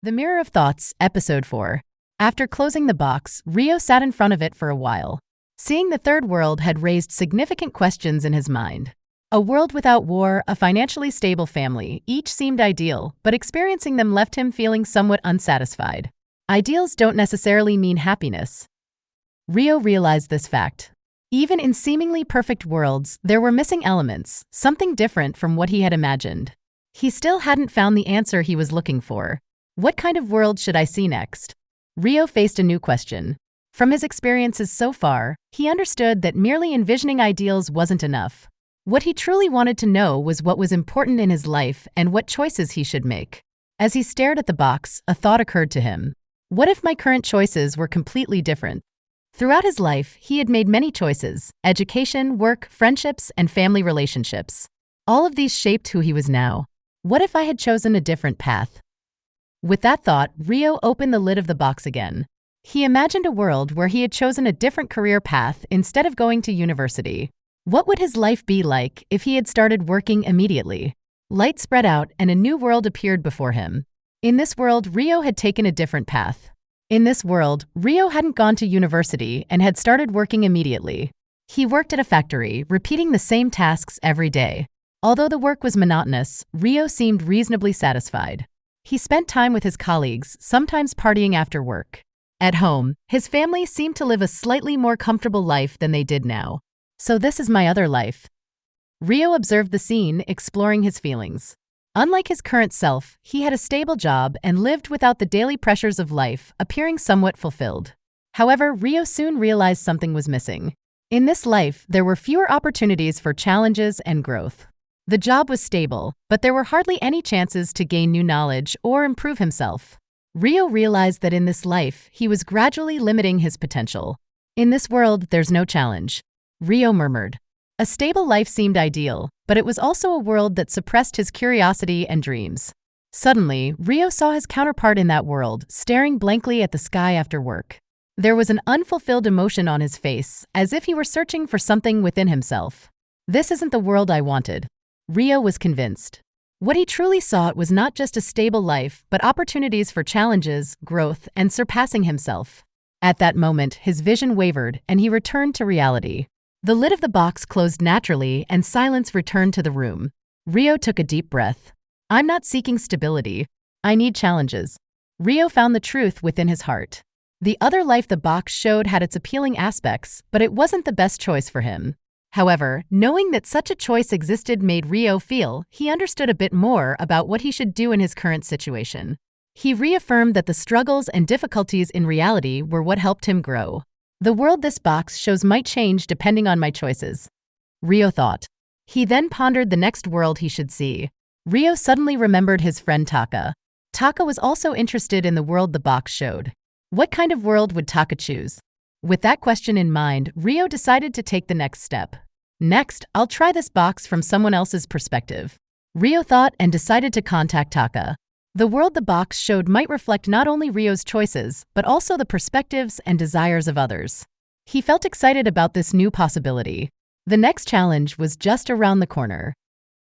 The Mirror of Thoughts, Episode 4. After closing the box, Rio sat in front of it for a while. Seeing the third world had raised significant questions in his mind. A world without war, a financially stable family, each seemed ideal, but experiencing them left him feeling somewhat unsatisfied. Ideals don't necessarily mean happiness. Rio realized this fact. Even in seemingly perfect worlds, there were missing elements, something different from what he had imagined. He still hadn't found the answer he was looking for. What kind of world should I see next? Rio faced a new question. From his experiences so far, he understood that merely envisioning ideals wasn't enough. What he truly wanted to know was what was important in his life and what choices he should make. As he stared at the box, a thought occurred to him. What if my current choices were completely different? Throughout his life, he had made many choices: education, work, friendships, and family relationships. All of these shaped who he was now. What if I had chosen a different path? With that thought, Rio opened the lid of the box again. He imagined a world where he had chosen a different career path instead of going to university. What would his life be like if he had started working immediately? Light spread out and a new world appeared before him. In this world, Rio had taken a different path. In this world, Rio hadn't gone to university and had started working immediately. He worked at a factory, repeating the same tasks every day. Although the work was monotonous, Rio seemed reasonably satisfied. He spent time with his colleagues, sometimes partying after work. At home, his family seemed to live a slightly more comfortable life than they did now. So this is my other life. Rio observed the scene, exploring his feelings. Unlike his current self, he had a stable job and lived without the daily pressures of life, appearing somewhat fulfilled. However, Rio soon realized something was missing. In this life, there were fewer opportunities for challenges and growth. The job was stable, but there were hardly any chances to gain new knowledge or improve himself. Rio realized that in this life, he was gradually limiting his potential. In this world, there's no challenge. Rio murmured. A stable life seemed ideal, but it was also a world that suppressed his curiosity and dreams. Suddenly, Rio saw his counterpart in that world, staring blankly at the sky after work. There was an unfulfilled emotion on his face, as if he were searching for something within himself. This isn't the world I wanted. Rio was convinced. What he truly sought was not just a stable life, but opportunities for challenges, growth, and surpassing himself. At that moment, his vision wavered, and he returned to reality. The lid of the box closed naturally, and silence returned to the room. Rio took a deep breath. I'm not seeking stability. I need challenges. Rio found the truth within his heart. The other life the box showed had its appealing aspects, but it wasn't the best choice for him. However, knowing that such a choice existed made Rio feel he understood a bit more about what he should do in his current situation. He reaffirmed that the struggles and difficulties in reality were what helped him grow. The world this box shows might change depending on my choices, Rio thought. He then pondered the next world he should see. Rio suddenly remembered his friend Taka. Taka was also interested in the world the box showed. What kind of world would Taka choose? With that question in mind, Rio decided to take the next step. Next, I'll try this box from someone else's perspective, Rio thought, and decided to contact Taka. The world the box showed might reflect not only Rio's choices, but also the perspectives and desires of others. He felt excited about this new possibility. The next challenge was just around the corner.